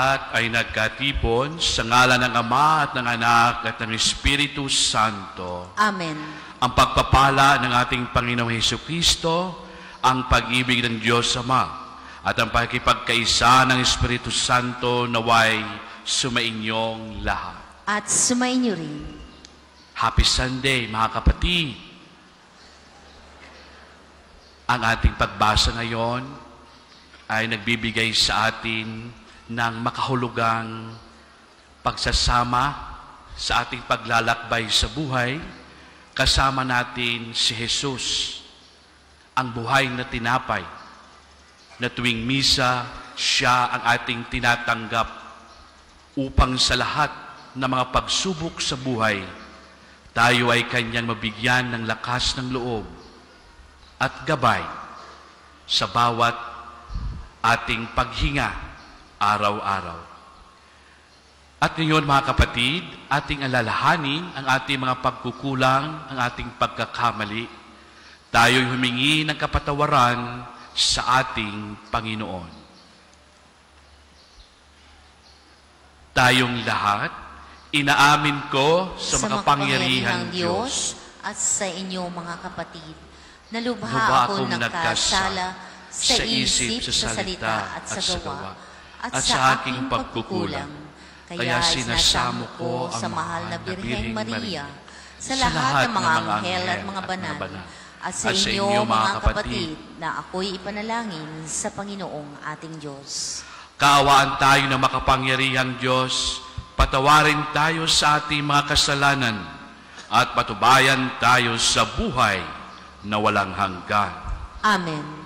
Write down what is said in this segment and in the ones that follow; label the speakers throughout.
Speaker 1: lahat ay nagkatipon sa ngalan ng Ama at ng Anak at ng Espiritu Santo.
Speaker 2: Amen.
Speaker 1: Ang pagpapala ng ating Panginoong Hesukristo, ang pag-ibig ng Diyos Ama, at ang pakikipagkaisa ng Espiritu Santo naway sumainyong lahat.
Speaker 2: At sumainyo rin.
Speaker 1: Happy Sunday, mga kapatid. Ang ating pagbasa ngayon ay nagbibigay sa atin ng makahulugang pagsasama sa ating paglalakbay sa buhay. Kasama natin si Jesus, ang buhay na tinapay, na tuwing misa, siya ang ating tinatanggap upang sa lahat ng mga pagsubok sa buhay, tayo ay kanyang mabigyan ng lakas ng loob at gabay sa bawat ating paghinga araw-araw. At ngayon, mga kapatid, ating alalahanin ang ating mga pagkukulang, ang ating pagkakamali. Tayo'y humingi ng kapatawaran sa ating Panginoon. Tayong lahat, inaamin ko sa makapangyarihang Diyos
Speaker 2: at sa inyo, mga kapatid, na lubha akong nagkasala sa isip, sa salita at sa gawa, at sa aking pagkukulang. Kaya sinasamo ko ang mahal na Birheng Maria sa lahat ng mga anghel at mga banal, at sa inyo, mga kapatid, na ako'y ipanalangin sa Panginoong ating Diyos.
Speaker 1: Kaawaan tayo ng makapangyarihang Diyos, patawarin tayo sa ating mga kasalanan, at patubayan tayo sa buhay na walang hanggan.
Speaker 2: Amen.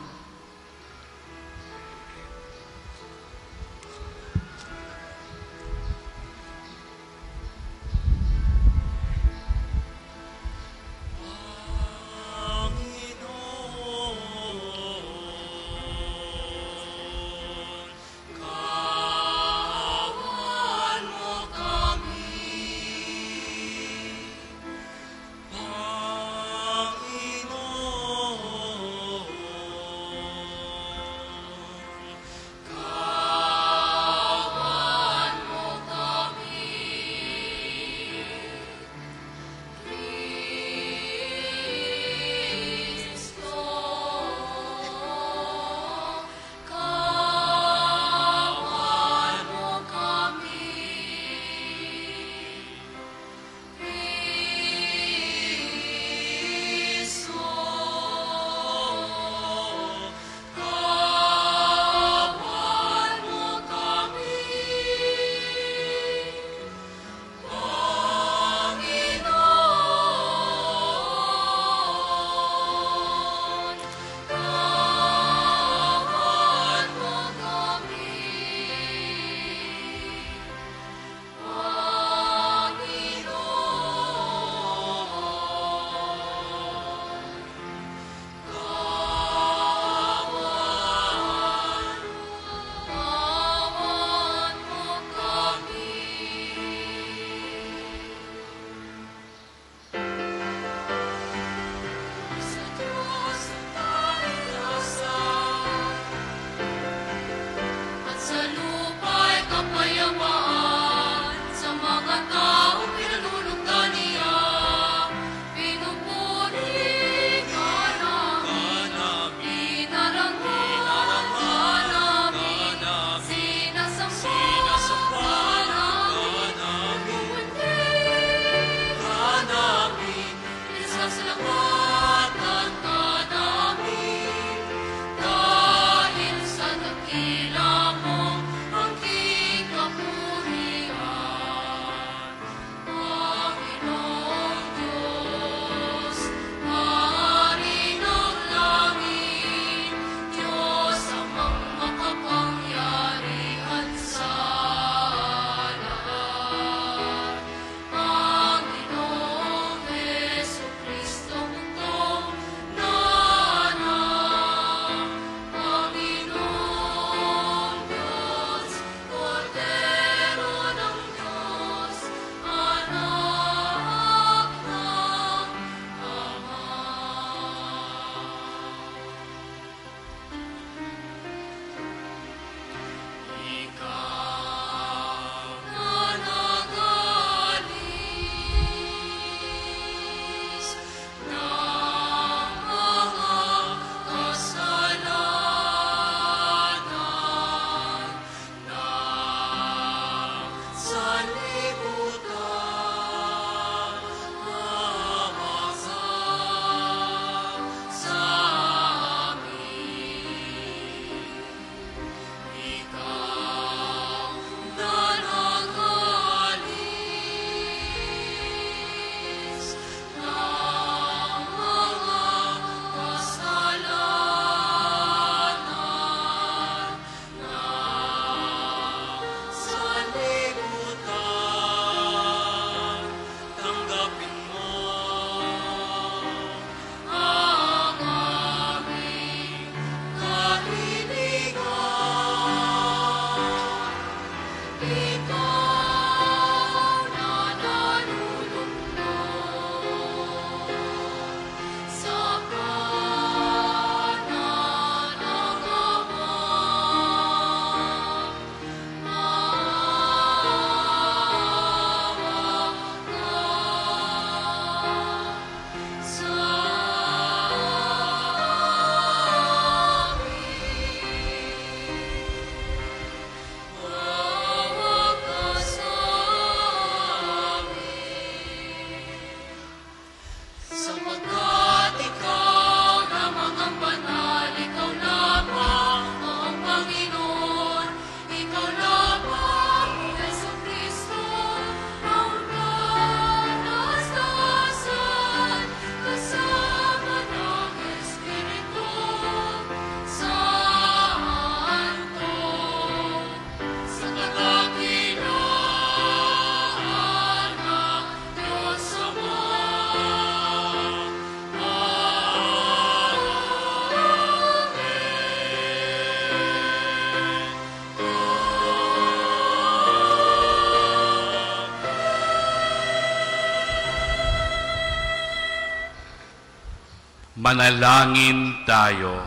Speaker 1: Manalangin tayo.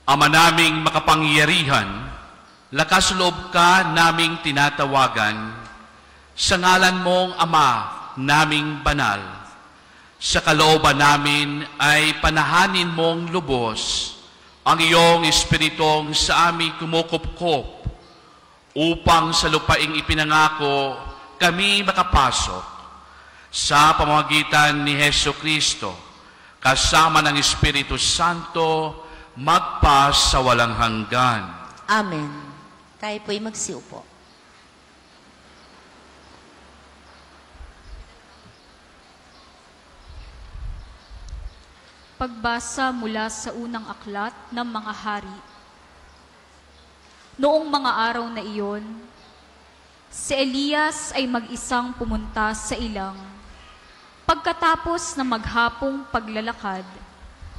Speaker 1: Ama naming makapangyarihan, lakas loob ka naming tinatawagan, sa ngalan mong Ama naming banal. Sa kalooban namin ay panahanin mong lubos ang iyong espiritong sa aming kumukupkop upang sa lupaing ipinangako kami makapasok sa pamamagitan ni Heso Kristo kasama ng Espiritu Santo magpas sa walang hanggan.
Speaker 2: Amen. Tayo po'y magsiupo.
Speaker 3: Pagbasa mula sa unang aklat ng mga hari. Noong mga araw na iyon, si Elias ay mag-isang pumunta sa ilang. Pagkatapos ng maghapong paglalakad,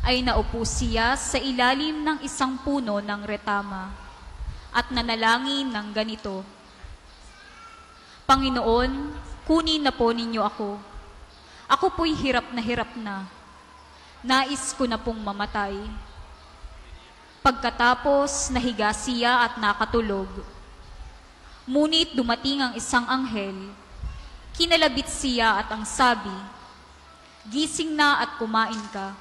Speaker 3: ay naupo siya sa ilalim ng isang puno ng retama at nanalangin ng ganito, Panginoon, kunin na po ninyo ako. Ako po'y hirap na. Nais ko na pong mamatay. Pagkatapos nahiga siya at nakatulog. Ngunit dumating ang isang anghel. Kinalabit siya at ang sabi, Gising na at kumain ka.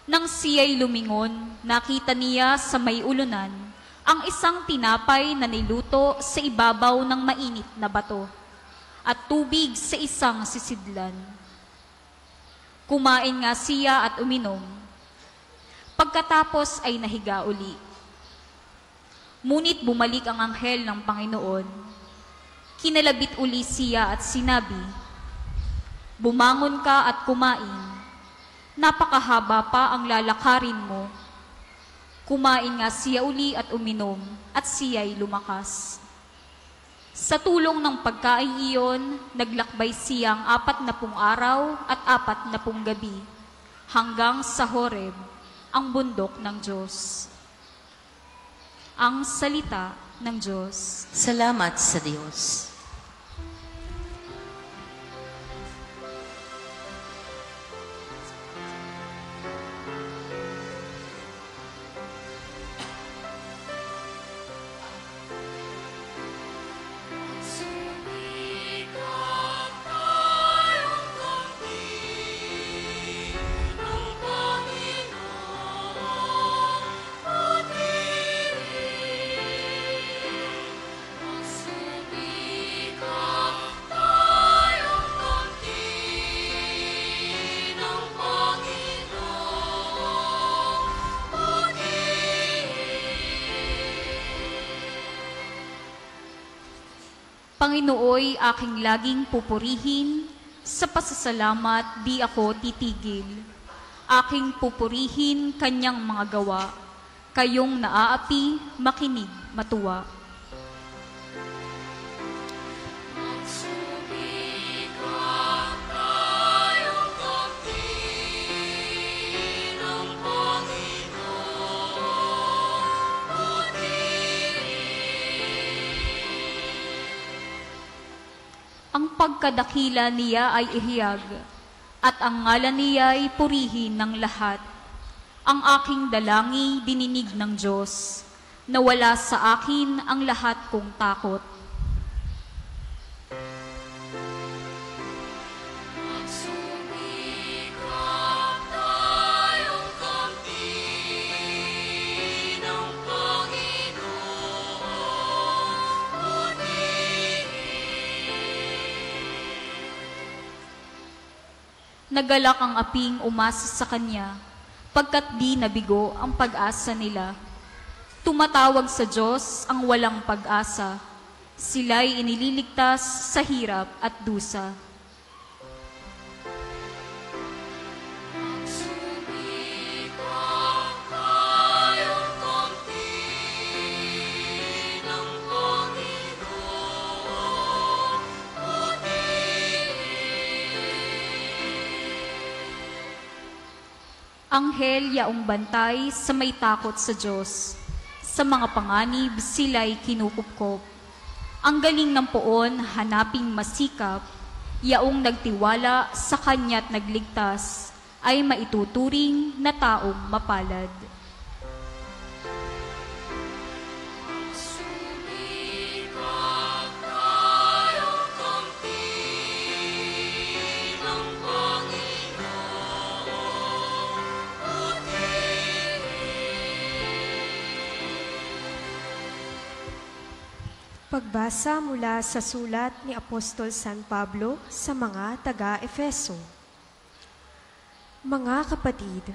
Speaker 3: Nang siya'y lumingon, nakita niya sa may ulunan ang isang tinapay na niluto sa ibabaw ng mainit na bato at tubig sa isang sisidlan. Kumain nga siya at uminom. Pagkatapos ay nahiga uli. Ngunit bumalik ang anghel ng Panginoon. Kinalabit uli siya at sinabi, Bumangon ka at kumain. Napakahaba pa ang lalakarin mo. Kumain nga siya uli at uminom, at siya'y lumakas. Sa tulong ng pagkain iyon, naglakbay siyang 40 araw at 40 gabi, hanggang sa Horeb, ang bundok ng Diyos. Ang salita ng Diyos.
Speaker 2: Salamat sa Diyos.
Speaker 3: Panginooy aking laging pupurihin, sa pasasalamat di ako titigil. Aking pupurihin kanyang mga gawa, kayong naaapi, makinig, matuwa. Ang pagkadakila niya ay ihiyag, at ang ngalan niya ay purihin ng lahat. Ang aking dalangi dininig ng Diyos, nawala sa akin ang lahat kong takot. Nagalak ang aping umasa sa kanya, pagkat di nabigo ang pag-asa nila. Tumatawag sa Diyos ang walang pag-asa, sila'y inililigtas sa hirap at dusa. Anghel yaong bantay sa may takot sa Diyos. Sa mga panganib sila'y kinukupkop. Ang galing ng poon hanaping masikap, yaong nagtiwala sa kanya't nagligtas. ay maituturing na taong mapalad.
Speaker 4: Pagbasa mula sa sulat ni Apostol San Pablo sa mga taga-Efeso. Mga kapatid,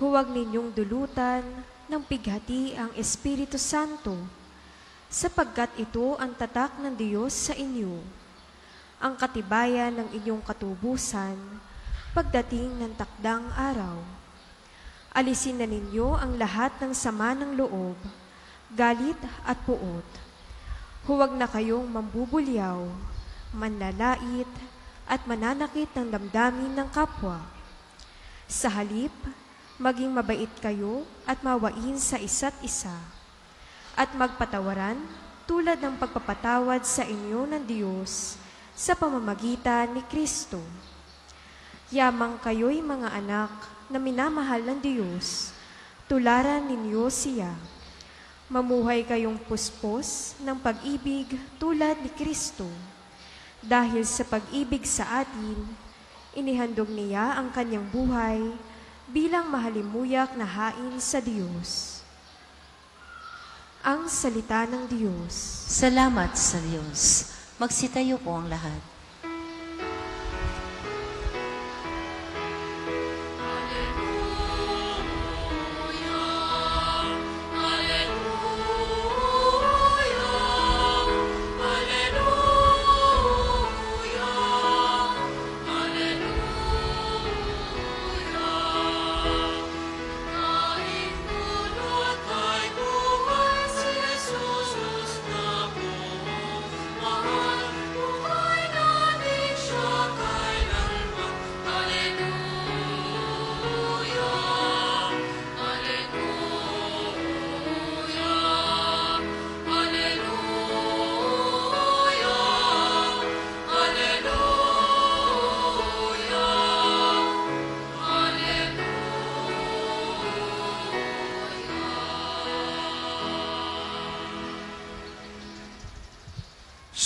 Speaker 4: huwag ninyong dulutan ng pighati ang Espiritu Santo, sapagkat ito ang tatak ng Diyos sa inyo, ang katibayan ng inyong katubusan pagdating ng takdang araw. Alisin na ninyo ang lahat ng sama ng loob, galit at puot. Huwag na kayong mambubulyaw, manlalait, at mananakit ng damdamin ng kapwa. Sa halip, maging mabait kayo at mawain sa isa't isa, at magpatawaran tulad ng pagpapatawad sa inyo ng Diyos sa pamamagitan ni Kristo. Yamang kayo'y mga anak na minamahal ng Diyos, tularan ninyo siya. Mamuhay kayong puspos ng pag-ibig tulad ni Kristo. Dahil sa pag-ibig sa atin, inihandog niya ang kanyang buhay bilang mahalimuyak na hain sa Diyos. Ang salita ng Diyos.
Speaker 2: Salamat sa Diyos. Magsitayo po ang lahat.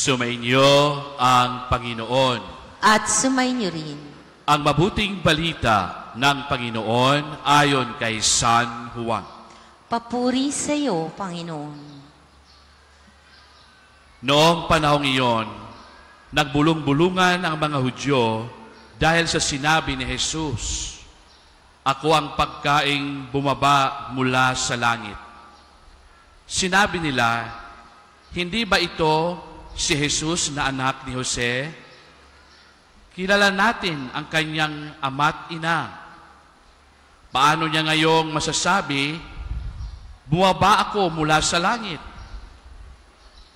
Speaker 1: Sumainyo ang Panginoon.
Speaker 2: At sumainyo rin.
Speaker 1: Ang mabuting balita ng Panginoon ayon kay San Juan.
Speaker 2: Papuri sa iyo, Panginoon.
Speaker 1: Noong panahong iyon, nagbulong-bulungan ang mga Hudyo dahil sa sinabi ni Jesus, "Ako ang pagkaing bumaba mula sa langit." Sinabi nila, "Hindi ba ito si Jesus na anak ni Jose? Kilala natin ang kanyang ama't ina. Paano niya ngayong masasabi, 'Bumaba ako mula sa langit'?"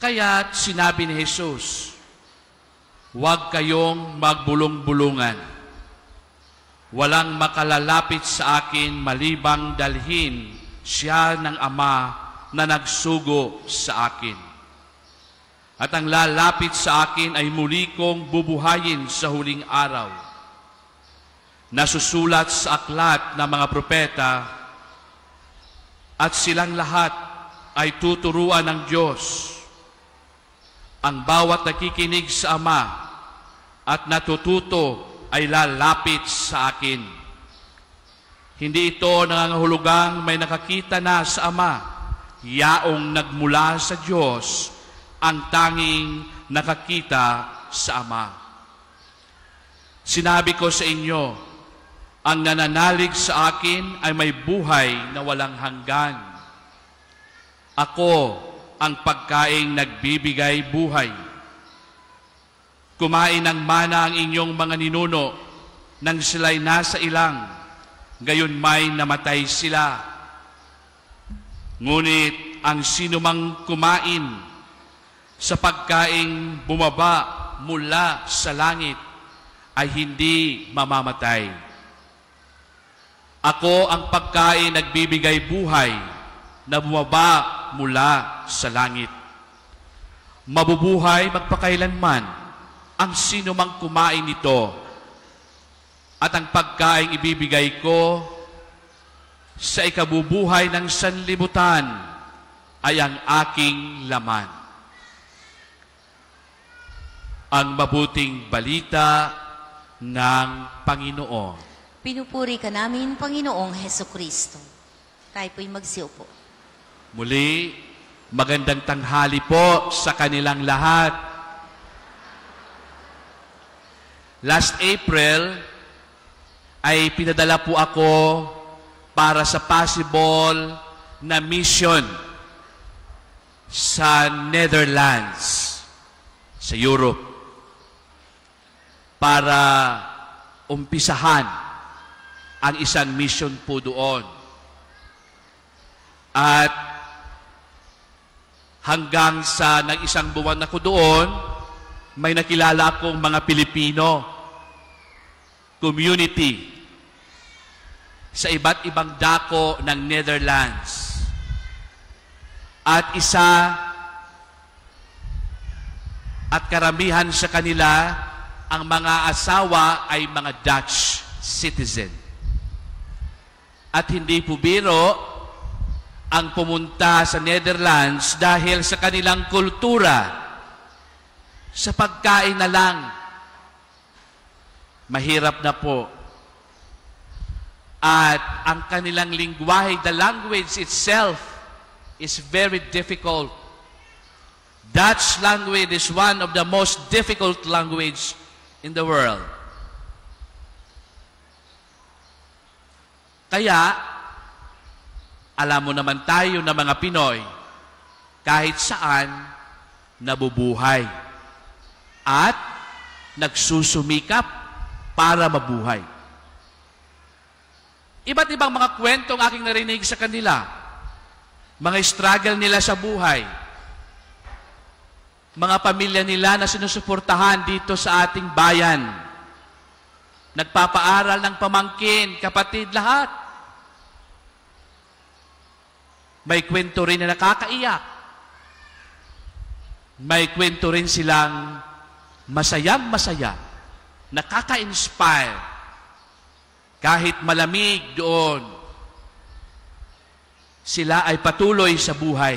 Speaker 1: Kaya't sinabi ni Jesus, "Huwag kayong magbulong-bulungan. Walang makalalapit sa akin malibang dalhin siya ng Ama na nagsugo sa akin. At ang lalapit sa akin ay muli kong bubuhayin sa huling araw. Nasusulat sa aklat ng mga propeta, at silang lahat ay tuturuan ng Diyos. Ang bawat nakikinig sa Ama at natututo ay lalapit sa akin. Hindi ito nangangahulugang may nakakita na sa Ama, yaong nagmula sa Diyos ang tanging nakakita sa Ama. Sinabi ko sa inyo, ang nananalig sa akin ay may buhay na walang hanggan. Ako ang pagkaing nagbibigay buhay. Kumain ng mana ang inyong mga ninuno nang sila'y nasa ilang, gayon may namatay sila. Ngunit ang sinumang kumain sa pagkaing bumaba mula sa langit ay hindi mamamatay. Ako ang pagkain nagbibigay buhay na bumaba mula sa langit. Mabubuhay magpakailanman ang sinumang kumain nito. At ang pagkaing ibibigay ko sa ikabubuhay ng sanlibutan ay ang aking laman. Ang mabuting balita ng Panginoon.
Speaker 2: Pinupuri ka namin, Panginoong Hesukristo. Tayo po'y magsiupo.
Speaker 1: Muli, magandang tanghali po sa kanilang lahat. Last April, ay pinadala po ako para sa possible na mission sa Netherlands, sa Europe, para umpisahan ang isang mission po doon. At hanggang sa isang buwan ako doon, may nakilala akong mga Pilipino community sa iba't ibang dako ng Netherlands. At karamihan sa kanila, ang mga asawa ay mga Dutch citizen. At hindi po biro ang pumunta sa Netherlands dahil sa kanilang kultura, sa pagkain na lang. Mahirap na po. At ang kanilang lingwahe, the language itself, is very difficult. Dutch language is one of the most difficult language in the world. Kaya, alam mo naman tayo na mga Pinoy, kahit saan, nabubuhay. At nagsusumikap para mabuhay. Iba't ibang mga kwento ang aking narinig sa kanila. Mga struggle nila sa buhay. Mga pamilya nila na sinusuportahan dito sa ating bayan. Nagpapaaral ng pamangkin, kapatid, lahat. May kwento rin na nakakaiyak. May kwento rin silang masayang-masaya, nakaka-inspire. Kahit malamig doon, sila ay patuloy sa buhay.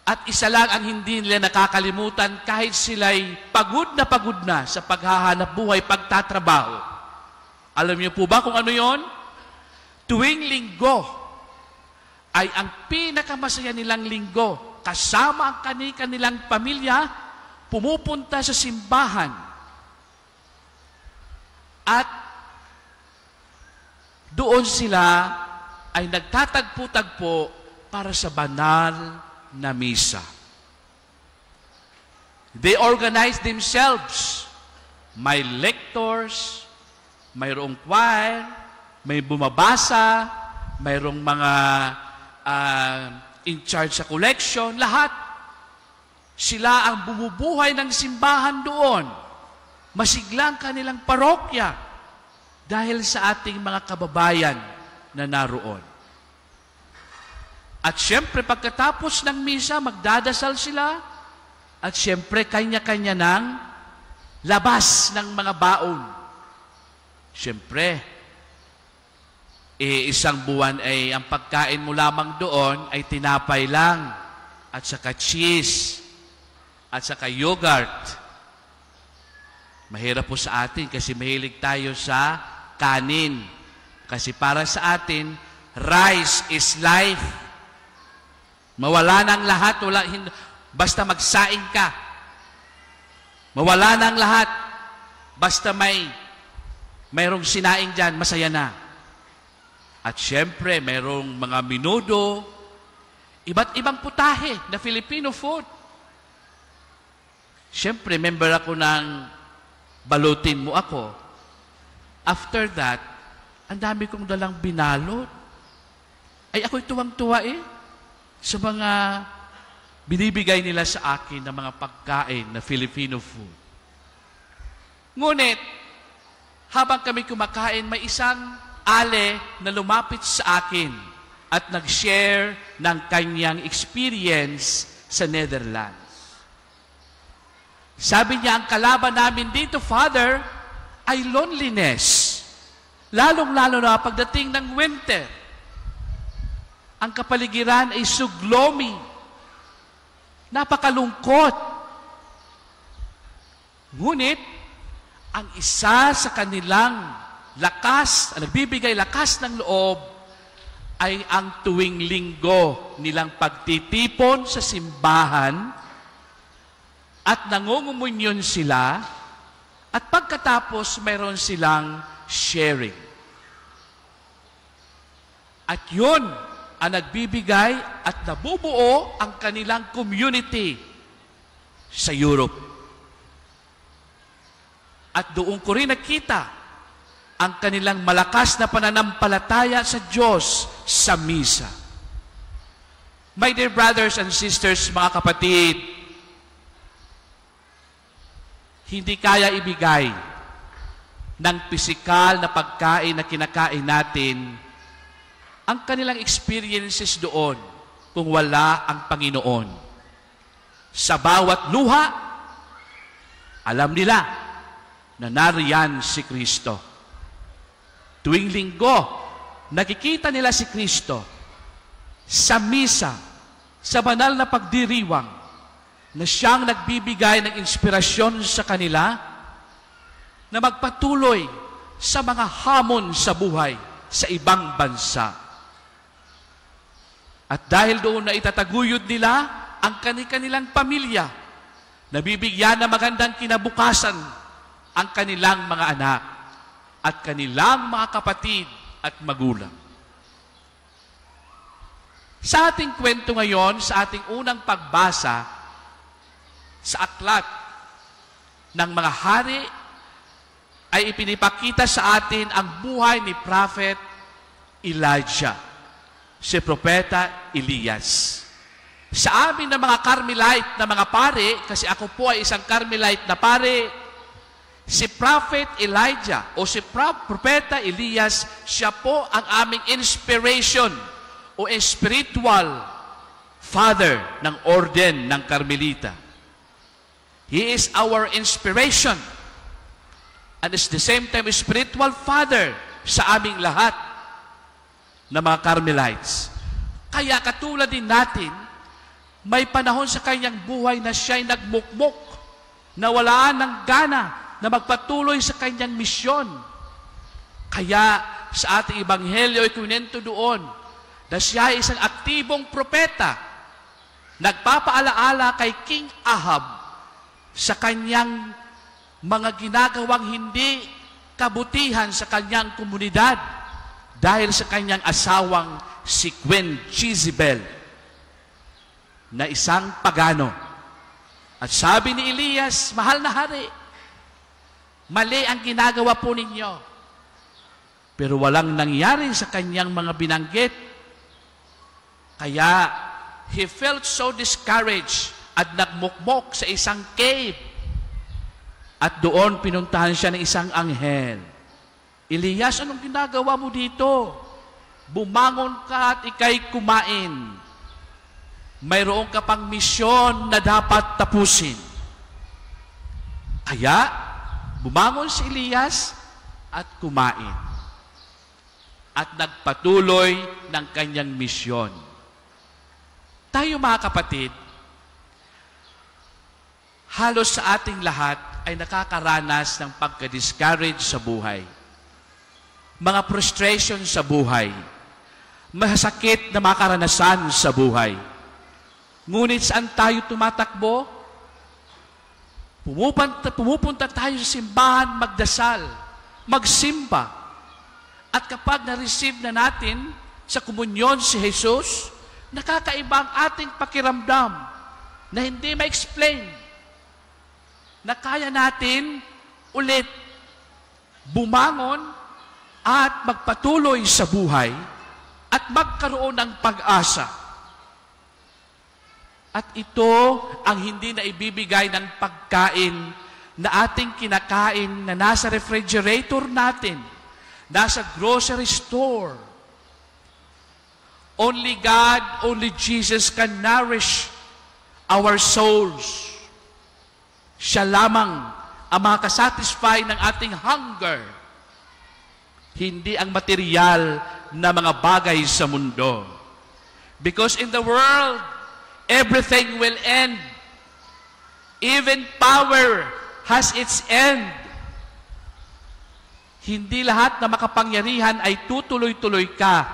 Speaker 1: At isa lang ang hindi nila nakakalimutan, kahit sila'y pagod na sa paghahanap buhay, pagtatrabaho. Alam niyo po ba kung ano yon? Tuwing linggo ay ang pinakamasaya nilang linggo. Kasama ang kanilang pamilya, pumupunta sa simbahan. At doon sila ay nagtatagpo-tagpo para sa banal na misa. They organize themselves. May lectors, mayroong choir, may bumabasa, mayroong mga in charge sa collection, lahat. Sila ang bumubuhay ng simbahan doon. Masiglang kanilang parokya dahil sa ating mga kababayan na naroon. At siyempre, pagkatapos ng misa, magdadasal sila. At siyempre, kanya-kanya ng labas ng mga baon. Siyempre, isang buwan ay ang pagkain mo lamang doon ay tinapay lang. At saka cheese. At saka yogurt. Mahirap po sa atin kasi mahilig tayo sa kanin. Kasi para sa atin, rice is life. Mawala ng lahat, basta magsaing ka. Mawala ng lahat, basta mayroong sinaing dyan, masaya na. At syempre, mayroong mga menudo, iba't ibang putahe na Filipino food. Syempre, member ako ng Balutin Mo Ako. After that, ang dami kong dalang binalot. Ay, ako'y tuwang-tuwa sa mga binibigay nila sa akin na mga pagkain na Filipino food. Ngunit, habang kami kumakain, may isang ale na lumapit sa akin at nag-share ng kanyang experience sa Netherlands. Sabi niya, ang kalaban namin dito, Father, ay loneliness. Lalong-lalo na pagdating ng winter. Ang kapaligiran ay suglomy. Napakalungkot. Ngunit, ang isa sa kanilang lakas, nagbibigay lakas ng loob, ay ang tuwing linggo nilang pagtitipon sa simbahan at nangungumunyon sila at pagkatapos mayroon silang sharing. At yun ang nagbibigay at nabubuo ang kanilang community sa Europe. At doon ko rin nakita ang kanilang malakas na pananampalataya sa Diyos sa misa. My dear brothers and sisters, mga kapatid, hindi kaya ibigay ng pisikal na pagkain na kinakain natin ang kanilang experiences doon kung wala ang Panginoon. Sa bawat luha, alam nila na nariyan si Kristo. Tuwing linggo, nakikita nila si Kristo sa misa, sa banal na pagdiriwang, na siyang nagbibigay ng inspirasyon sa kanila na magpatuloy sa mga hamon sa buhay sa ibang bansa. At dahil doon na itataguyod nila ang kanilang pamilya, nabibigyan ng magandang kinabukasan ang kanilang mga anak at kanilang mga kapatid at magulang. Sa ating kwento ngayon, sa ating unang pagbasa sa aklat ng mga hari, ay ipinipakita sa atin ang buhay ni Prophet Elijah, si Propeta Elias. Sa amin na mga Carmelite na mga pare, kasi ako po ay isang Carmelite na pare, si Prophet Elijah o si Propeta Elias, siya po ang aming inspiration o spiritual father ng orden ng Carmelita. He is our inspiration and is the same time spiritual father sa aming lahat na mga Carmelites. Kaya katulad din natin, may panahon sa kanyang buhay na siya'y nagmukmok, na walaan ng gana na magpatuloy sa kanyang misyon. Kaya sa ating ebanghelyo ay kunento doon na siya ay isang aktibong propeta, nagpapaalaala kay King Ahab sa kanyang mga ginagawang hindi kabutihan sa kanyang komunidad dahil sa kanyang asawang si Queen Jezebel na isang pagano. At sabi ni Elias, mahal na hari, mali ang ginagawa po ninyo. Pero walang nangyari sa kanyang mga binanggit. Kaya he felt so discouraged at nagmukmok sa isang cave. At doon pinuntahan siya ng isang anghel. Elias, anong ginagawa mo dito? Bumangon ka at ikay kumain. Mayroon ka pang misyon na dapat tapusin. Kaya, bumangon si Elias at kumain. At nagpatuloy ng kanyang misyon. Tayo mga kapatid, halos sa ating lahat ay nakakaranas ng pagka-discourage sa buhay. Mga frustration sa buhay. Masakit na mga karanasan sa buhay. Ngunit saan tayo tumatakbo? Pumupunta tayo sa simbahan, magdasal, magsimba. At kapag na-receive na natin sa komunyon si Jesus, nakakaiba ang ating pakiramdam na hindi ma-explain. Na kaya natin ulit bumangon at magpatuloy sa buhay at magkaroon ng pag-asa. At ito ang hindi na ibibigay ng pagkain na ating kinakain na nasa refrigerator natin, nasa grocery store. Only God, only Jesus can nourish our souls. Siya lamang ang makakasatisfy ng ating hunger. Hindi ang material na mga bagay sa mundo. Because in the world, everything will end. Even power has its end. Hindi lahat na makapangyarihan ay tutuloy-tuloy ka.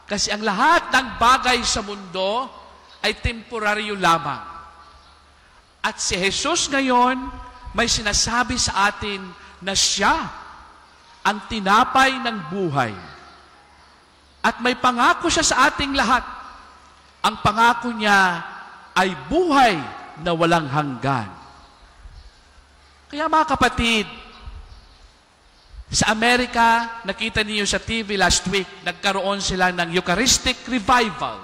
Speaker 1: Kasi ang lahat ng bagay sa mundo ay temporaryo lamang. At si Jesus ngayon, may sinasabi sa atin na siya ang tinapay ng buhay. At may pangako siya sa ating lahat. Ang pangako niya ay buhay na walang hanggan. Kaya mga kapatid, sa Amerika, nakita niyo sa TV last week, nagkaroon sila ng Eucharistic Revival.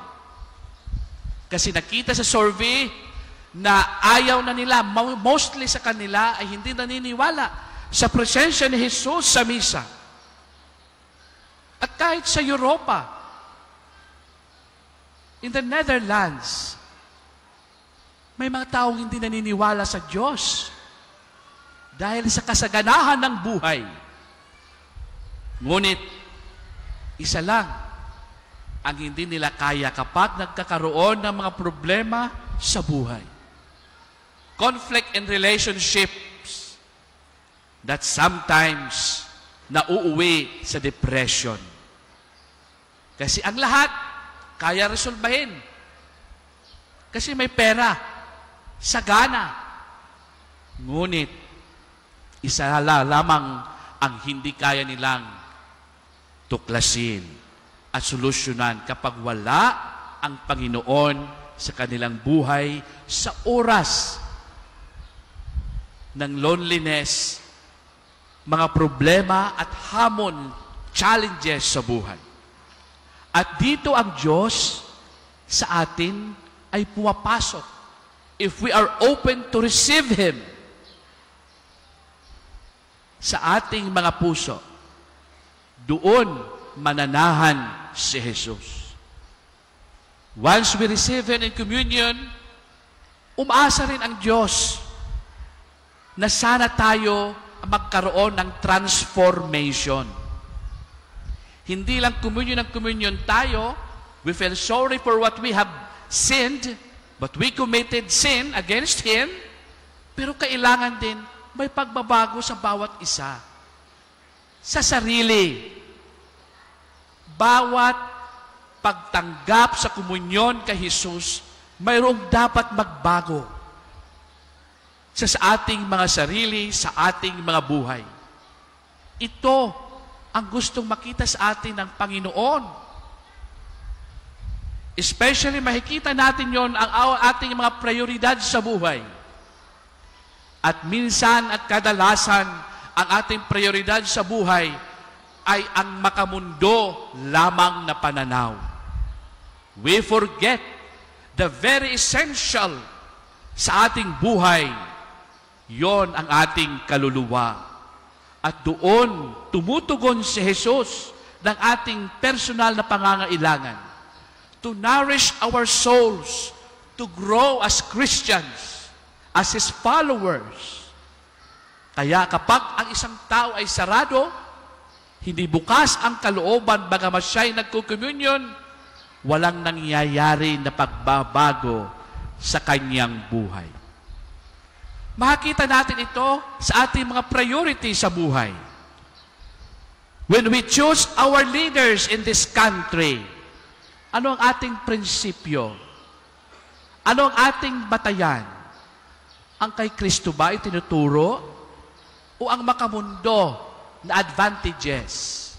Speaker 1: Kasi nakita sa survey na ayaw na nila, mostly sa kanila ay hindi naniniwala sa presensya ni Jesus sa misa. At kahit sa Europa, in the Netherlands, may mga taong hindi naniniwala sa Diyos dahil sa kasaganahan ng buhay. Ngunit, isa lang ang hindi nila kaya kapag nagkakaroon ng mga problema sa buhay. Conflict in relationships that sometimes nauuwi sa depression. Kasi ang lahat kaya resolbahin. Kasi may pera, sagana. Ngunit, isa lamang ang hindi kaya nilang tuklasin at solusyonan kapag wala ang Panginoon sa kanilang buhay sa oras ng loneliness, mga problema at hamon, challenges sa buhay. At dito ang Diyos sa atin ay pumapasok if we are open to receive Him sa ating mga puso. Doon mananahan si Jesus. Once we receive Him in communion, umaasa rin ang Diyos na sana tayo magkaroon ng transformation. Hindi lang communion ng communion tayo, we feel sorry for what we have sinned, but we committed sin against Him, pero kailangan din may pagbabago sa bawat isa. Sa sarili, bawat pagtanggap sa komunyon kay Jesus, mayroong dapat magbago sa ating mga sarili, sa ating mga buhay. Ito ang gustong makita sa atin ng Panginoon. Especially, makikita natin yon ang ating mga prioridad sa buhay. At minsan at kadalasan, ang ating prioridad sa buhay ay ang makamundo lamang na pananaw. We forget the very essential sa ating buhay. Yon ang ating kaluluwa. At doon tumutugon si Jesus ng ating personal na pangangailangan to nourish our souls, to grow as Christians, as His followers. Kaya kapag ang isang tao ay sarado, hindi bukas ang kalooban, bagamat siya'y nagko-communion, walang nangyayari na pagbabago sa kanyang buhay. Makikita natin ito sa ating mga priority sa buhay. When we choose our leaders in this country, ano ang ating prinsipyo? Ano ang ating batayan? Ang kay Kristo ba itinuturo? O ang makamundo na advantages?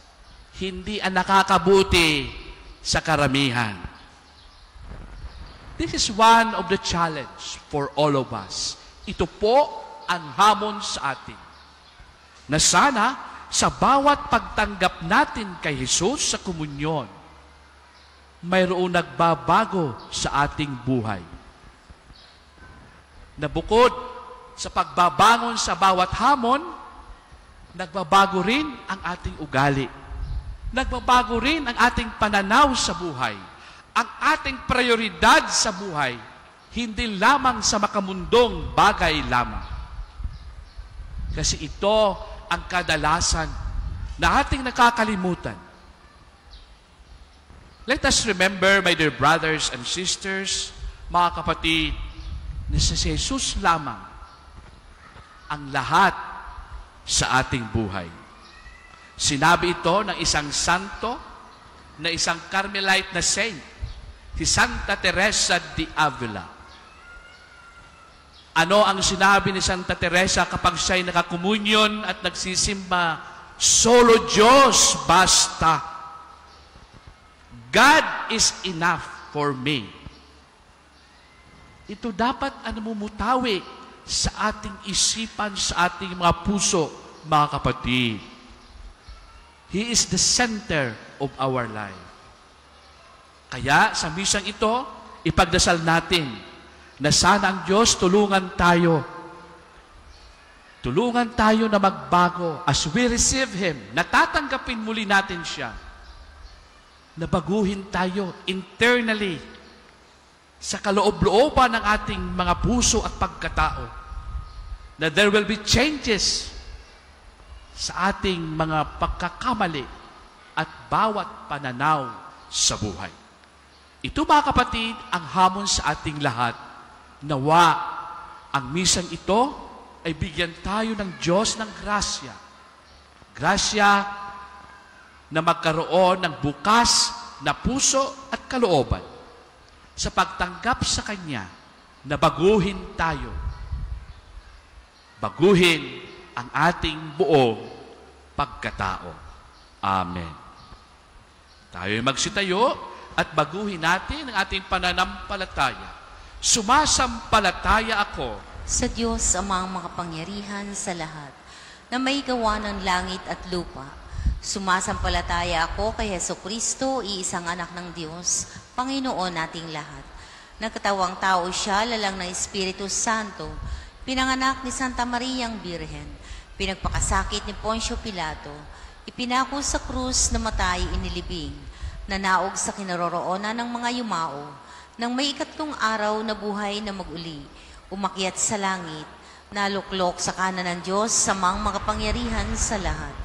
Speaker 1: Hindi ang nakakabuti sa karamihan. This is one of the challenge for all of us. Ito po ang hamon sa atin. Na sana sa bawat pagtanggap natin kay Jesus sa komunyon, mayroong nagbabago sa ating buhay. Na bukod sa pagbabangon sa bawat hamon, nagbabago rin ang ating ugali. Nagbabago rin ang ating pananaw sa buhay. Ang ating prioridad sa buhay, hindi lamang sa makamundong bagay lamang. Kasi ito ang kadalasan na ating nakakalimutan. Let us remember, my dear brothers and sisters, mga kapatid, na si Jesus lamang ang lahat sa ating buhay. Sinabi ito ng isang santo, na isang Carmelite na saint, si Santa Teresa de Avila. Ano ang sinabi ni Santa Teresa kapag siya'y nakakomunyon at nagsisimba? Solo Diyos basta. God is enough for me. Ito dapat mumutawi sa ating isipan, sa ating mga puso, mga kapatid. He is the center of our life. Kaya sa misang ito, ipagdasal natin na sana ang Diyos tulungan tayo. Tulungan tayo na magbago as we receive Him. Natatanggapin muli natin siya. Nabaguhin tayo internally sa kaloob-looban ng ating mga puso at pagkatao. Na there will be changes sa ating mga pagkakamali at bawat pananaw sa buhay. Ito, mga kapatid, ang hamon sa ating lahat. Nawa ang misang ito ay bigyan tayo ng Diyos ng grasya. Grasya na magkaroon ng bukas na puso at kalooban sa pagtanggap sa Kanya na baguhin tayo. Baguhin ang ating buong pagkatao. Amen. Tayo'y magsitayo at baguhin natin ang ating pananampalataya. Sumasampalataya ako
Speaker 2: sa Diyos amang makapangyarihan sa lahat, na may gawa ng langit at lupa. Sumasampalataya ako kay Jesucristo, iisang anak ng Diyos, Panginoon nating lahat. Nagkatawang tao siya, lalang ng Espiritu Santo, pinanganak ni Santa Mariang Birhen, pinagpakasakit ni Poncio Pilato, ipinako sa krus, namatay, inilibing, nanaog sa kinaroroonan ng mga yumao, nang may ikatlong araw na buhay na mag-uli, umakyat sa langit, naluklok sa kanan ng Diyos, samang makapangyarihan sa lahat.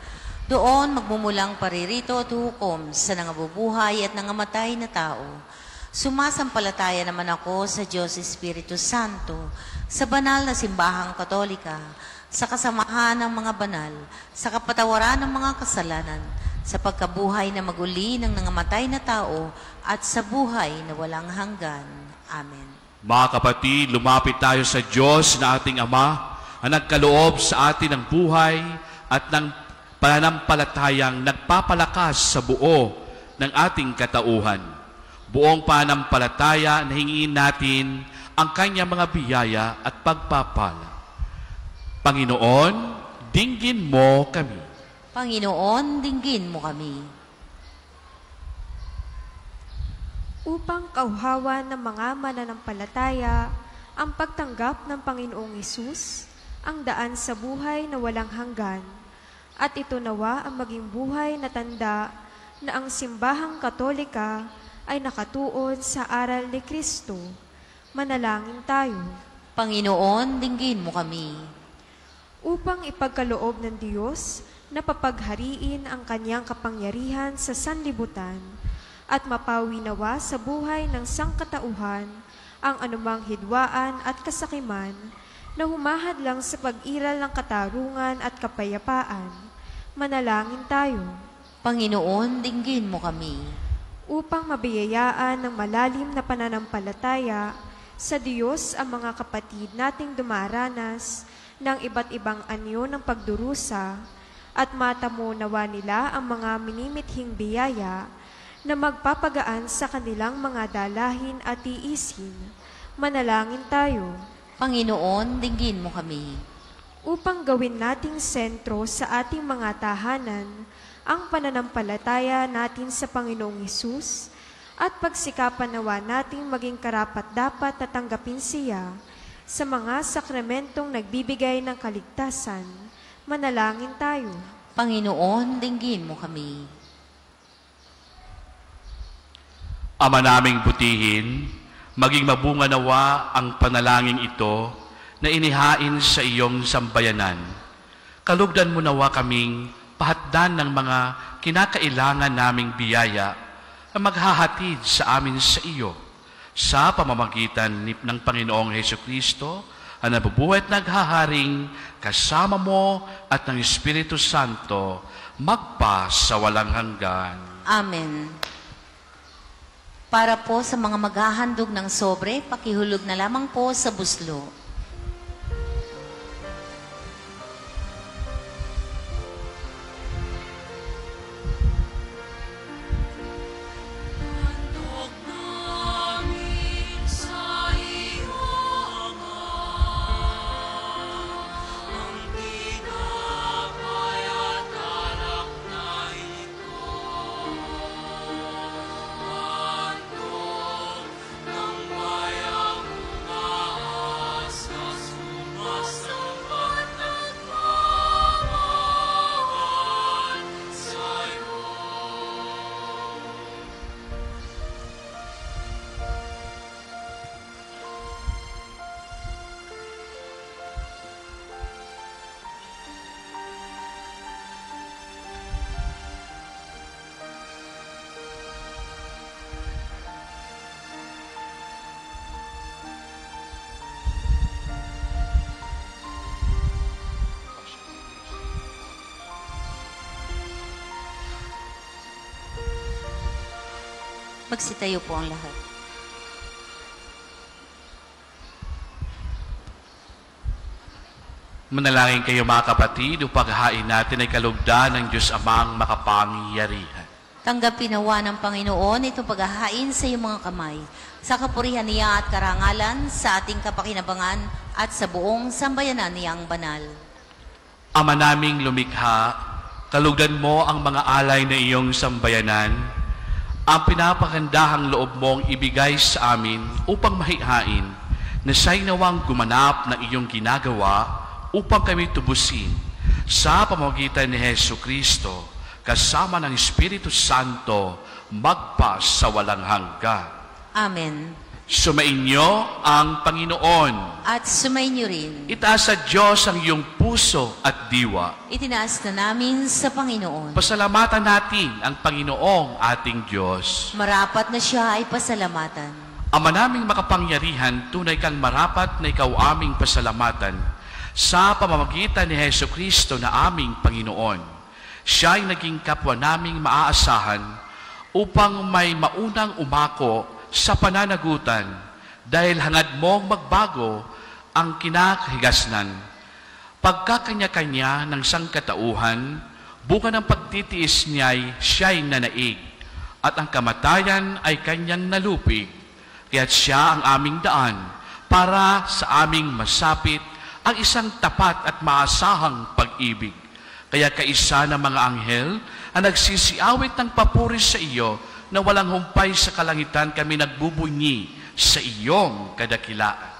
Speaker 2: Doon magmumulang paririto at hukom sa nangabubuhay at nangamatay na tao. Sumasampalataya naman ako sa Diyos Espiritu Santo, sa banal na simbahang katolika, sa kasamahan ng mga banal, sa kapatawaran ng mga kasalanan, sa pagkabuhay na maguli ng nangamatay na tao, at sa buhay na walang hanggan. Amen.
Speaker 1: Mga kapatid, lumapit tayo sa Diyos na ating Ama, ang nagkaloob sa atin ng buhay at ng pananampalatayang nagpapalakas sa buo ng ating katauhan. Buong pananampalataya na hingin natin ang Kanyang mga biyaya at pagpapala. Panginoon, dinggin mo kami.
Speaker 2: Panginoon, dinggin mo kami.
Speaker 4: Upang kauhawan ng mga mananampalataya ang pagtanggap ng Panginoong Hesus, ang daan sa buhay na walang hanggan, at ito nawa ang maging buhay na tanda na ang simbahang katolika ay nakatuon sa aral ni Kristo. Manalangin tayo.
Speaker 2: Panginoon, dinggin mo kami.
Speaker 4: Upang ipagkaloob ng Diyos na papaghariin ang Kanyang kapangyarihan sa sanlibutan at mapawi nawa sa buhay ng sangkatauhan ang anumang hidwaan at kasakiman na humahadlang sa pag-iral ng katarungan at kapayapaan. Manalangin tayo.
Speaker 2: Panginoon, dinggin mo kami.
Speaker 4: Upang mabiyayaan ng malalim na pananampalataya sa Diyos ang mga kapatid nating dumaranas ng iba't ibang anyo ng pagdurusa at matamo nawa nila ang mga minimithing biyaya na magpapagaan sa kanilang mga dalahin at tiisin. Manalangin tayo.
Speaker 2: Panginoon, dinggin mo kami.
Speaker 4: Upang gawin nating sentro sa ating mga tahanan ang pananampalataya natin sa Panginoong Hesus at pagsikapan nawa nating maging karapat-dapat na tanggapin siya sa mga sakramentong nagbibigay ng kaligtasan. Manalangin tayo.
Speaker 2: Panginoon, dinggin mo kami.
Speaker 1: Ama naming butihin, maging mabunga nawa ang panalangin ito na inihain sa iyong sambayanan. Kalugdan mo nawa kaming pahatdan ng mga kinakailangan naming biyaya na maghahatid sa amin sa iyo sa pamamagitan ng Panginoong Hesukristo ang nabubuhay at naghaharing kasama mo at ng Espiritu Santo magpa sa walang hanggan.
Speaker 2: Amen. Para po sa mga maghahandog ng sobre, pakihulog na lamang po sa buslo. Magsitayo po ang lahat.
Speaker 1: Manalangin kayo mga kapatid upang hain natin ay kalugdan ng Diyos Amang makapangyarihan.
Speaker 2: Tanggapin nawa ng Panginoon itong paghahain sa iyong mga kamay, sa kapurihan niya at karangalan, sa ating kapakinabangan at sa buong sambayanan niyang banal.
Speaker 1: Ama naming lumikha, kalugdan mo ang mga alay na iyong sambayanan, ang pinapakandahang loob mong ibigay sa amin upang mahihain na siya'y nawang gumanap ng iyong ginagawa upang kami tubusin sa pamamagitan ni Hesukristo kasama ng Espiritu Santo magpa sa walang hanggan.
Speaker 2: Amen.
Speaker 1: Sumainyo ang Panginoon.
Speaker 2: At sumainyo rin.
Speaker 1: Itaas sa Diyos ang iyong puso at diwa.
Speaker 2: Itinaas na namin sa Panginoon.
Speaker 1: Pasalamatan natin ang Panginoong ating Diyos.
Speaker 2: Marapat na siya ay pasalamatan.
Speaker 1: Ama naming makapangyarihan, tunay kang marapat na ikaw aming pasalamatan sa pamamagitan ni Hesukristo na aming Panginoon. Siya ay naging kapwa naming maaasahan upang may maunang umako sa pananagutan dahil hangad mong magbago ang kinakahigasnan. Pagkakanya-kanya ng sangkatauhan, bunga ng pagtitiis niya'y siya'y nanaig at ang kamatayan ay kanyang nalupig. Kaya't siya ang aming daan para sa aming masapit ang isang tapat at maasahang pag-ibig. Kaya kaisa ng mga anghel ang nagsisiawit ng papuri sa iyo na walang humpay sa kalangitan kami nagbubunyi sa iyong kadakilaan.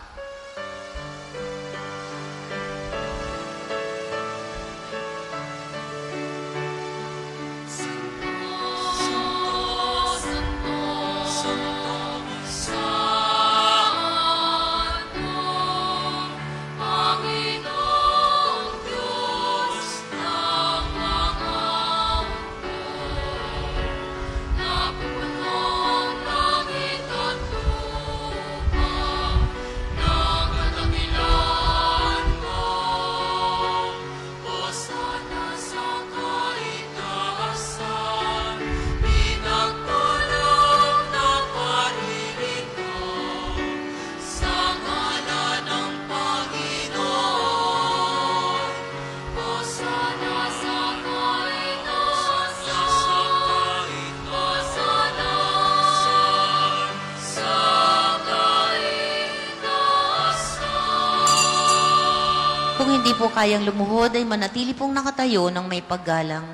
Speaker 2: Kung hindi po kayang lumuhod, ay manatili pong nakatayo ng may paggalang.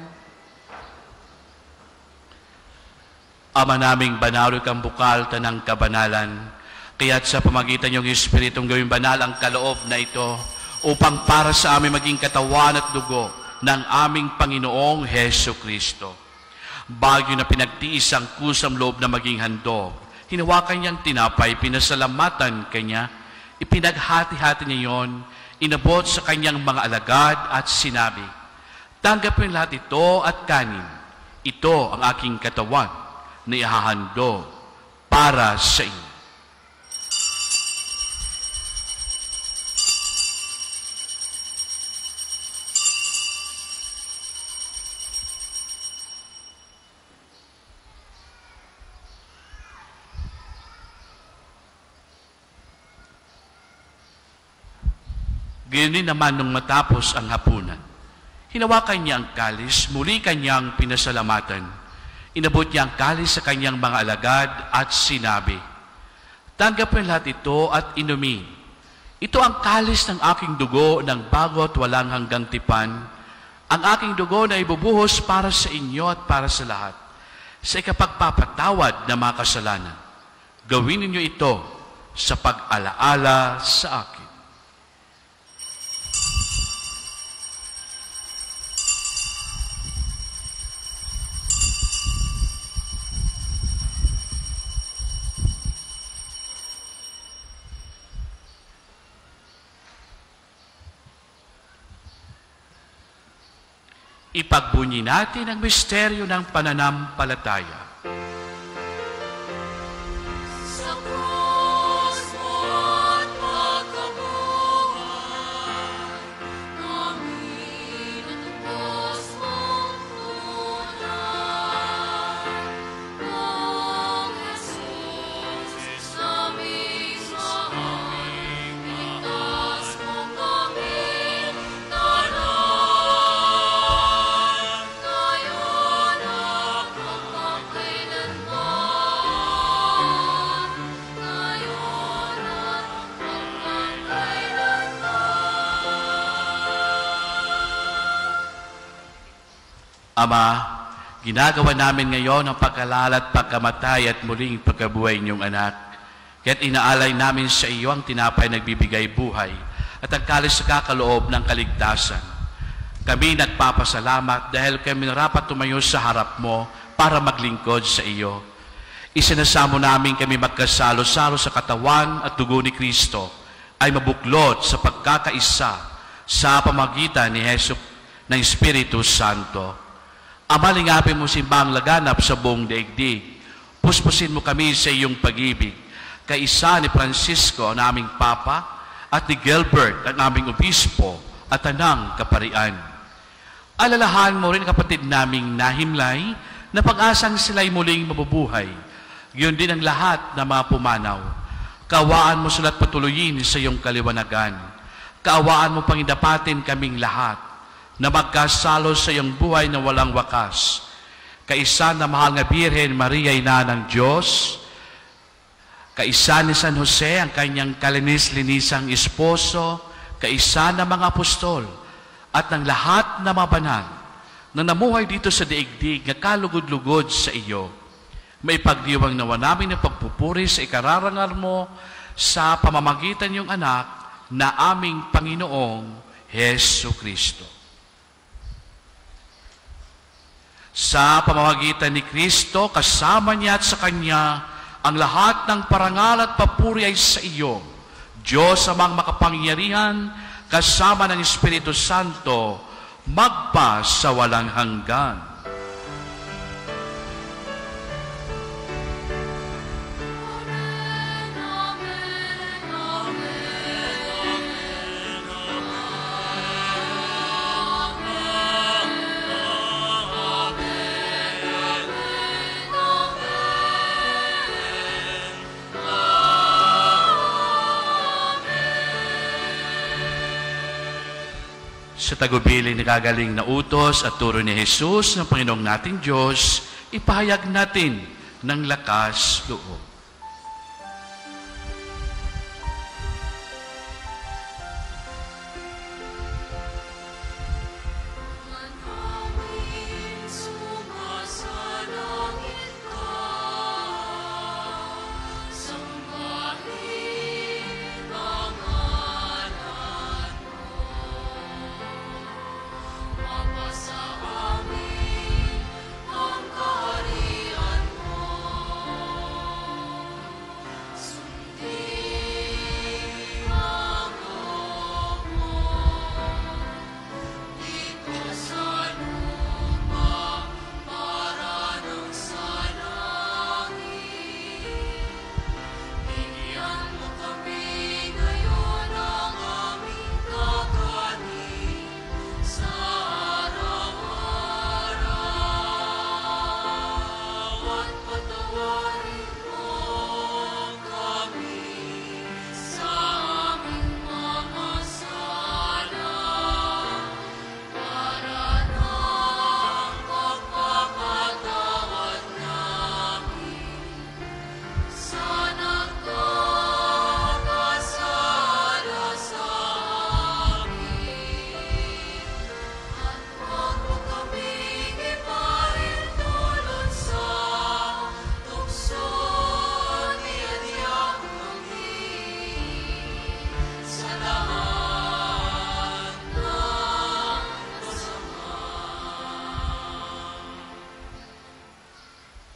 Speaker 1: Ama naming banal kang bukal tanang kabanalan, kaya't sa pamagitan niyong Espiritong gawing banal ang kaloob na ito upang para sa amin maging katawan at dugo ng aming Panginoong Hesukristo. Bagyo na pinagtiis ang kusang loob na maging handog, hinawakan niyang tinapay, pinasalamatan kanya, ipinaghati-hati niya yon, inabot sa kanyang mga alagad at sinabi, "Tanggapin lahat ito at kanin. Ito ang aking katawan na ihahandog para sa inyo." Gayon din naman nung matapos ang hapunan, hinawakan niya ang kalis, muli kanyang pinasalamatan. Inabot niya ang kalis sa kanyang mga alagad at sinabi, "Tanggapin lahat ito at inumin. Ito ang kalis ng aking dugo ng bago at walang hanggang tipan. Ang aking dugo na ibubuhos para sa inyo at para sa lahat, sa ikapagpapatawad ng mga kasalanan. Gawin ninyo ito sa pag-alaala sa akin." Ipagbunyi natin ang misteryo ng pananampalataya.
Speaker 5: Sa krus mo't pagkabuhay, namin natupos mong tunay. Ang Jesus, aming mahal, iligtas mo kami tanan.
Speaker 1: Ama, ginagawa namin ngayon ang pagkalala at pagkamatay at muling pagkabuhay niyong anak. Kaya't inaalay namin sa iyo ang tinapay nagbibigay buhay at ang kalis sa kakaloob ng kaligtasan. Kami nagpapasalamat dahil kami narapat tumayo sa harap mo para maglingkod sa iyo. Isinasamo namin kami magkasalo-salo sa katawan at dugo ni Kristo ay mabuklod sa pagkakaisa sa pamagitan ni Jesus ng Espiritu Santo. Ama, lingapin mo simbang laganap sa buong daigdig. Puspusin mo kami sa iyong pag-ibig. Kaisa ni Francisco, ang aming Papa, at ni Gilbert, ang aming Obispo, at anang kaparian. Alalahan mo rin kapatid naming nahimlay na pag-asang sila'y muling mabubuhay. Yun din ang lahat na mga pumanaw. Kaawaan mo sula't patuloyin sa iyong kaliwanagan. Kaawaan mo pangidapatin kaming lahat na magkasalo sa iyong buhay na walang wakas. Kaisa na mahal nga Birhen Maria, Ina ng Diyos, kaisa ni San Jose, ang kanyang kalinis-linisang esposo, kaisa na mga apostol, at ng lahat na mga banal na namuhay dito sa daigdig na kalugod-lugod sa iyo. May pagdiwang nawa namin ng pagpupuri sa ikararangal mo sa pamamagitan niyong anak na aming Panginoong Hesu Kristo. Sa pamamagitan ni Kristo, kasama niya at sa Kanya, ang lahat ng parangal at papuri ay sa iyo, Diyos amang makapangyarihan, kasama ng Espiritu Santo, magpa sa walang hanggan. Sa tagubilin ni kagaling na utos at turo ni Jesus ng Panginoong nating Diyos, ipahayag natin ng lakas loob.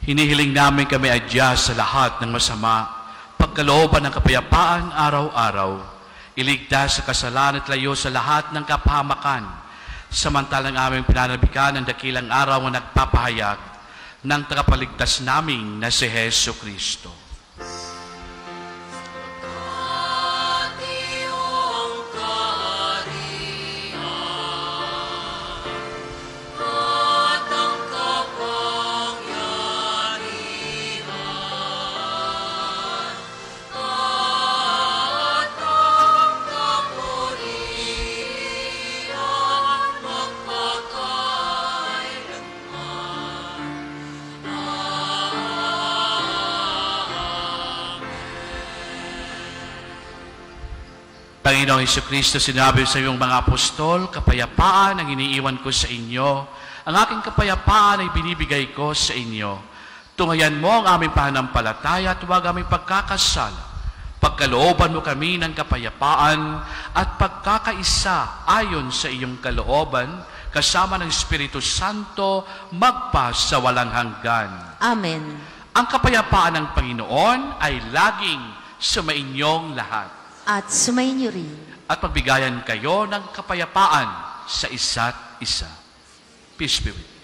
Speaker 1: Hinihiling namin kami adya sa lahat ng masama, pagkalooban ng kapayapaan araw-araw, iligtas sa kasalanan at layo sa lahat ng kapahamakan, samantalang aming pinanabikan ng dakilang araw na nagpapahayag ng tagapaligtas naming na si Hesu Kristo. Panginoong Hesukristo, sinabi sa iyong mga apostol, kapayapaan ang iniiwan ko sa inyo. Ang aking kapayapaan ay binibigay ko sa inyo. Tungayan mo ang aming pananampalataya at huwag aming pagkakasala. Pagkalooban mo kami ng kapayapaan at pagkakaisa ayon sa iyong kalooban, kasama ng Espiritu Santo, magpa sa walang hanggan.
Speaker 2: Amen.
Speaker 1: Ang kapayapaan ng Panginoon ay laging sumainyong lahat.
Speaker 2: At sumainyo rin.
Speaker 1: At pagbigayan kayo ng kapayapaan sa isa't isa. Peace be with you.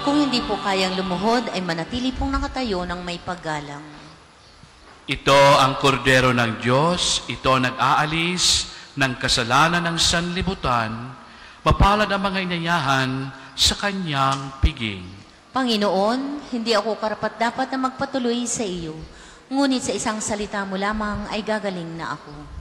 Speaker 2: Kung hindi po kayang lumuhod, ay manatili pong nakatayo ng may paggalang.
Speaker 1: Ito ang kordero ng Diyos, ito nag-aalis ng kasalanan ng sanlibutan, mapalad ang mga inayahan sa kanyang piging.
Speaker 2: Panginoon, hindi ako karapat-dapat na magpatuloy sa iyo, ngunit sa isang salita mo lamang ay gagaling na ako.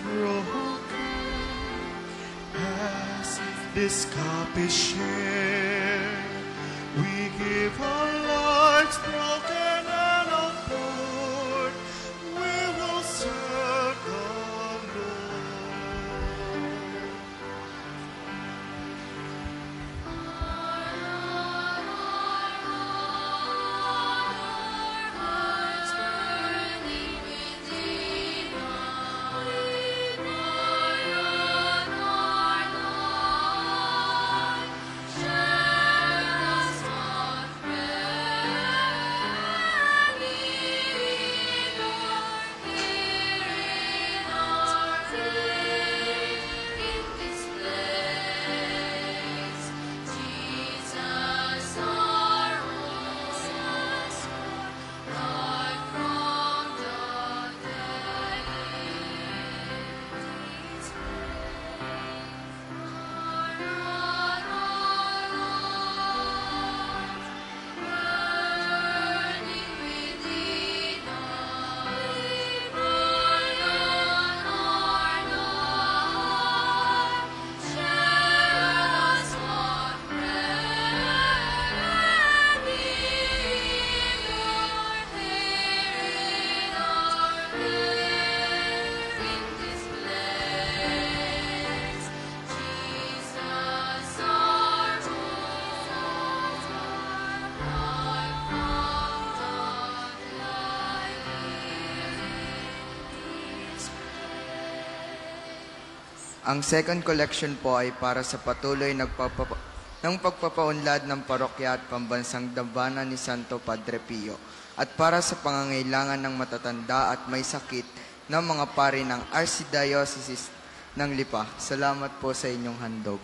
Speaker 6: broken as this cup is shared. We give our lives broken and outpoured. We will serve the Lord.
Speaker 7: Ang second collection po ay para sa patuloy ng pagpapaunlad ng parokya at pambansang dambana ni Santo Padre Pio at para sa pangangailangan ng matatanda at may sakit ng mga pari ng Archdiocese ng Lipa. Salamat po sa inyong handog.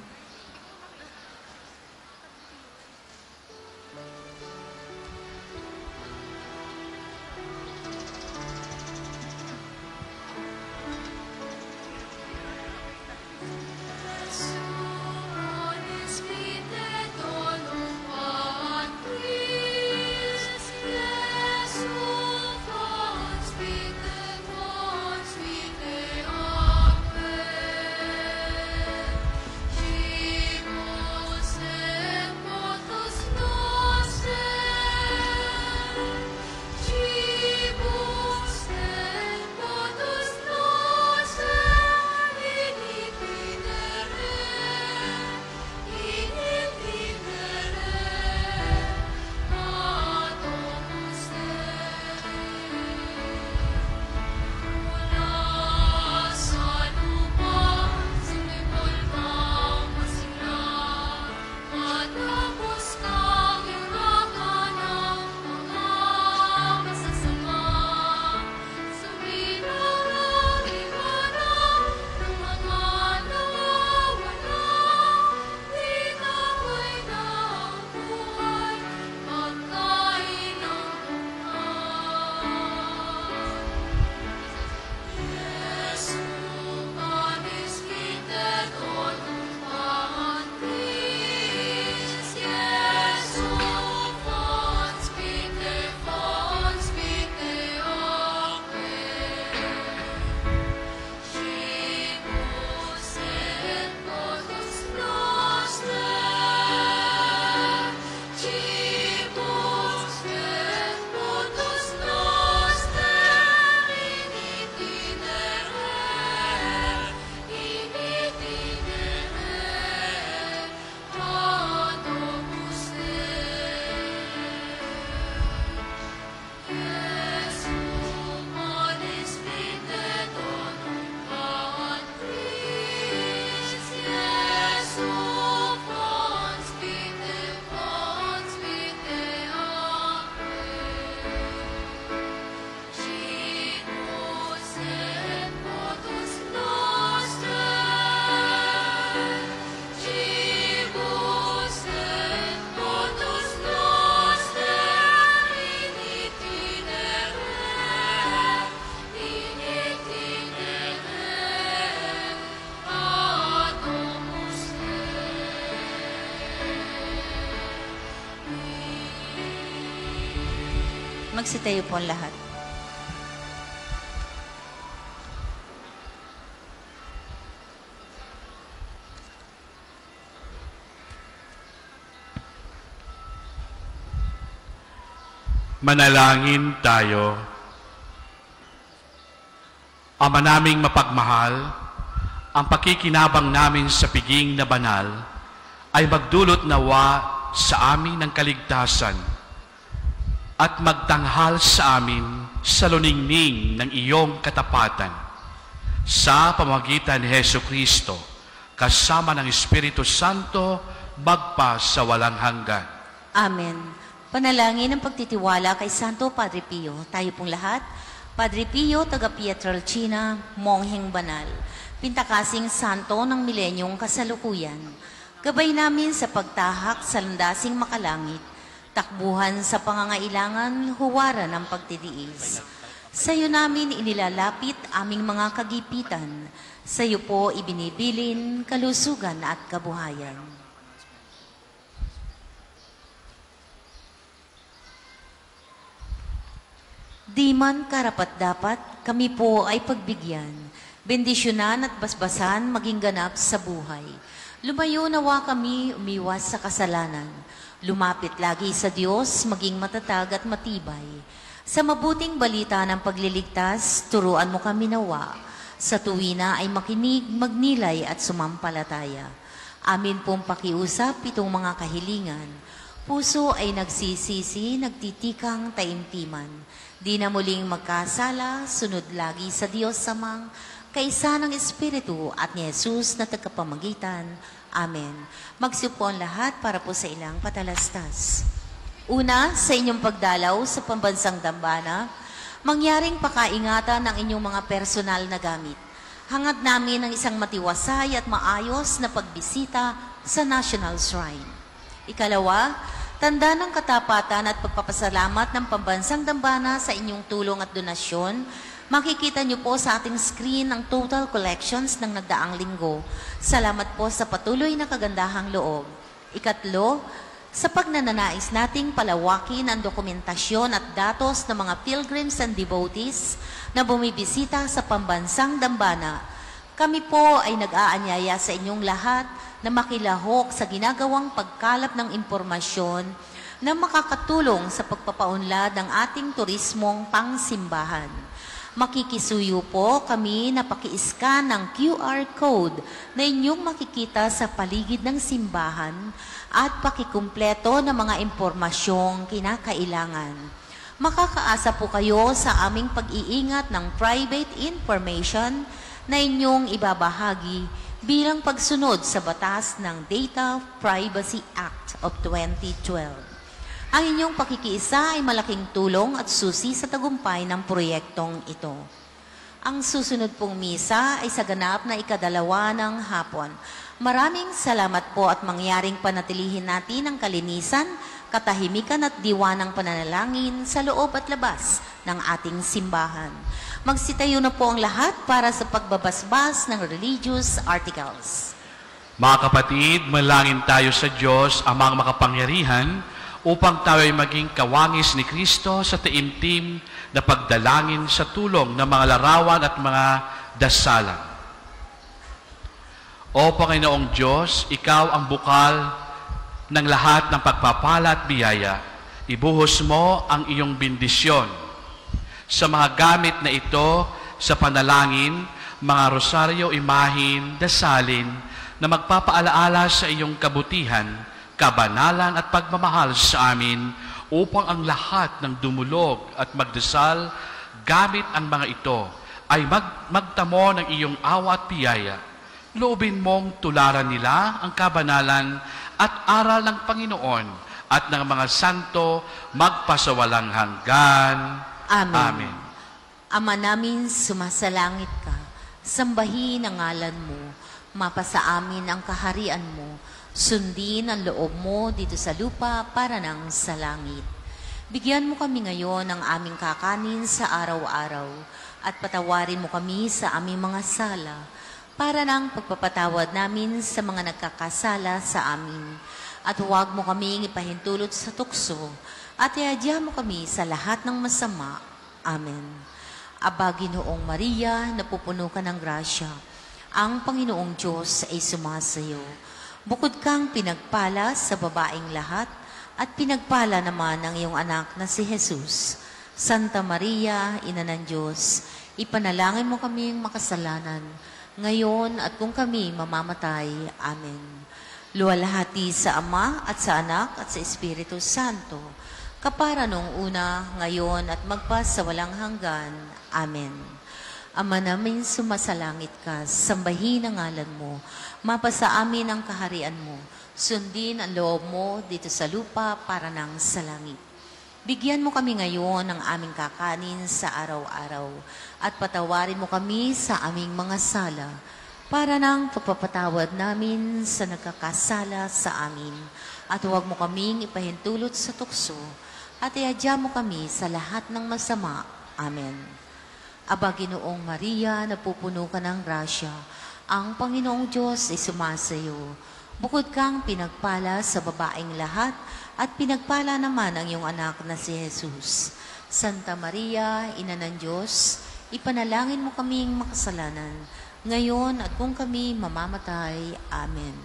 Speaker 2: Magsitayo po ang lahat.
Speaker 1: Manalangin tayo. Ama naming mapagmahal, ang pakikinabang namin sa piging na banal ay magdulot nawa sa amin ng kaligtasan at magtanghal sa amin sa luningning ng iyong katapatan. Sa pamamagitan ni Hesukristo, kasama ng Espiritu Santo, magpa sa walang hanggan.
Speaker 2: Amen. Panalangin ng pagtitiwala kay Santo Padre Pio. Tayo pong lahat. Padre Pio, taga Pietrelcina, Mongheng Banal, pintakasing santo ng milenyong kasalukuyan. Gabay namin sa pagtahak sa landasing makalangit, takbuhan sa pangangailangan, huwaran ng pagtitiis. Sa iyo namin inilalapit aming mga kagipitan. Sa iyo po ibinibilin kalusugan at kabuhayan. Di man karapat-dapat, kami po ay pagbigyan, bendisyonan at basbasan maging ganap sa buhay. Lumayo nawa kami umiwas sa kasalanan. Lumapit lagi sa Diyos, maging matatag at matibay. Sa mabuting balita ng pagliligtas, turuan mo kami nawa. Sa tuwina ay makinig, magnilay at sumampalataya. Amin pong pakiusap itong mga kahilingan. Puso ay nagsisisi, nagtitikang taimtiman. Di na muling magkasala, sunod lagi sa Diyos Amang, kaisa ng Espiritu at ni Jesus na tagapamagitan. Amen. Magsiupo ang lahat para po sa ilang patalastas. Una, sa inyong pagdalaw sa pambansang dambana, mangyaring pakaingatan ng inyong mga personal na gamit. Hangad namin ang isang matiwasay at maayos na pagbisita sa National Shrine. Ikalawa, tanda ng katapatan at pagpapasalamat ng pambansang dambana sa inyong tulong at donasyon. Makikita niyo po sa ating screen ang total collections ng nagdaang linggo. Salamat po sa patuloy na kagandahang loob. Ikatlo, sa pagnananais nating palawakin ang dokumentasyon at datos ng mga pilgrims and devotees na bumibisita sa pambansang dambana, kami po ay nag-aanyaya sa inyong lahat na makilahok sa ginagawang pagkalap ng impormasyon na makakatulong sa pagpapaunlad ng ating turismong pangsimbahan. Makikisuyo po kami na paki-scan ng QR code na inyong makikita sa paligid ng simbahan at pakikumpleto ng mga impormasyong kinakailangan. Makakaasa po kayo sa aming pag-iingat ng private information na inyong ibabahagi bilang pagsunod sa batas ng Data Privacy Act of 2012. Ang inyong pakikiisa ay malaking tulong at susi sa tagumpay ng proyektong ito. Ang susunod pong misa ay sa ganap na ikadalawa ng hapon. Maraming salamat po at mangyaring panatilihin natin ang kalinisan, katahimikan at diwa ng pananalangin sa loob at labas ng ating simbahan. Magsitayo na po ang lahat para sa pagbabasbas ng religious articles.
Speaker 1: Mga kapatid, manalangin tayo sa Diyos, Amang makapangyarihan, upang tayo ay maging kawangis ni Kristo sa taimtim na pagdalangin sa tulong ng mga larawan at mga dasalan. O Panginoong Diyos, Ikaw ang bukal ng lahat ng pagpapala at biyaya. Ibuhos mo ang iyong bendisyon sa mga gamit na ito sa panalangin, mga rosaryo, imahin, dasalin na magpapaalaala sa iyong kabutihan, kabanalan at pagmamahal sa amin upang ang lahat ng dumulog at magdasal gamit ang mga ito ay magtamo ng iyong awa at biyaya. Loobin mong tularan nila ang kabanalan at aral ng Panginoon at ng mga santo magpasawalang hanggan.
Speaker 2: Amen.
Speaker 1: Amen.
Speaker 2: Ama namin, sumasalangit ka, sambahin ang ngalan mo, mapasa amin ang kaharian mo, sundin ang loob mo dito sa lupa para nang sa langit. Bigyan mo kami ngayon ng aming kakanin sa araw-araw at patawarin mo kami sa aming mga sala para nang pagpapatawad namin sa mga nagkakasala sa amin. At huwag mo kaming ipahintulot sa tukso at iadya mo kami sa lahat ng masama. Amen. Aba, Ginoong Maria, napupuno ka ng grasya. Ang Panginoong Diyos ay sumasayo. Bukod kang pinagpala sa babaeng lahat, at pinagpala naman ang iyong anak na si Jesus. Santa Maria, Ina ng Diyos, ipanalangin mo kaming makasalanan, ngayon at kung kami mamamatay. Amen. Luwalhati sa Ama at sa Anak at sa Espiritu Santo, kapara noong una, ngayon at magpas sa walang hanggan. Amen. Ama namin, sumasalangit ka, sambahin ang ngalan mo, mapasa amin ang kaharian mo, sundin ang loob mo dito sa lupa para nang sa langit. Bigyan mo kami ngayon ng aming kakanin sa araw-araw at patawarin mo kami sa aming mga sala para nang pagpapatawad namin sa nagkakasala sa amin. At huwag mo kaming ipahintulot sa tukso at iadya mo kami sa lahat ng masama. Amen. Aba, Ginoong Maria, napupuno ka ng grasya, ang Panginoong Diyos ay sumasayo. Bukod kang pinagpala sa babaeng lahat, at pinagpala naman ang iyong anak na si Jesus. Santa Maria, Ina ng Diyos, ipanalangin mo kaming makasalanan, ngayon at kung kami mamamatay. Amen.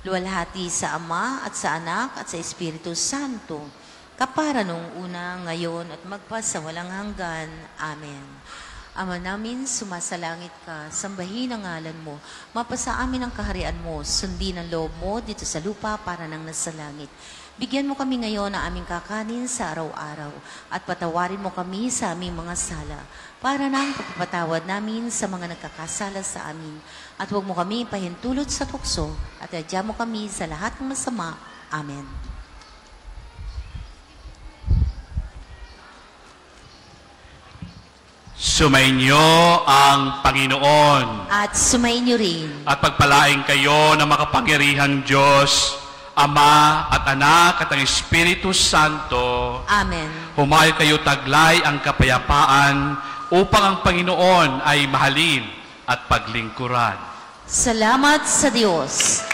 Speaker 2: Luwalhati sa Ama at sa Anak at sa Espiritu Santo, kapara noong una, ngayon at magpas sa walang hanggan. Amen. Ama namin, sumasalangit ka, sambahin ang ngalan mo, mapasa amin ang kaharian mo, sundin ang loob mo dito sa lupa para nang nasa langit. Bigyan mo kami ngayon ng aming kakanin sa araw-araw at patawarin mo kami sa aming mga sala para nang pagpapatawad namin sa mga nagkakasala sa amin. At huwag mo kami pahintulot sa tukso at iadya mo kami sa lahat ng masama. Amen.
Speaker 1: Sumainyo ang Panginoon.
Speaker 2: At sumainyo rin.
Speaker 1: At pagpalain kayo ng makapangyarihang Diyos, Ama at Anak at ang Espiritu Santo.
Speaker 2: Amen.
Speaker 1: Humayo kayo taglay ang kapayapaan upang ang Panginoon ay mahalin at paglingkuran.
Speaker 2: Salamat sa Diyos.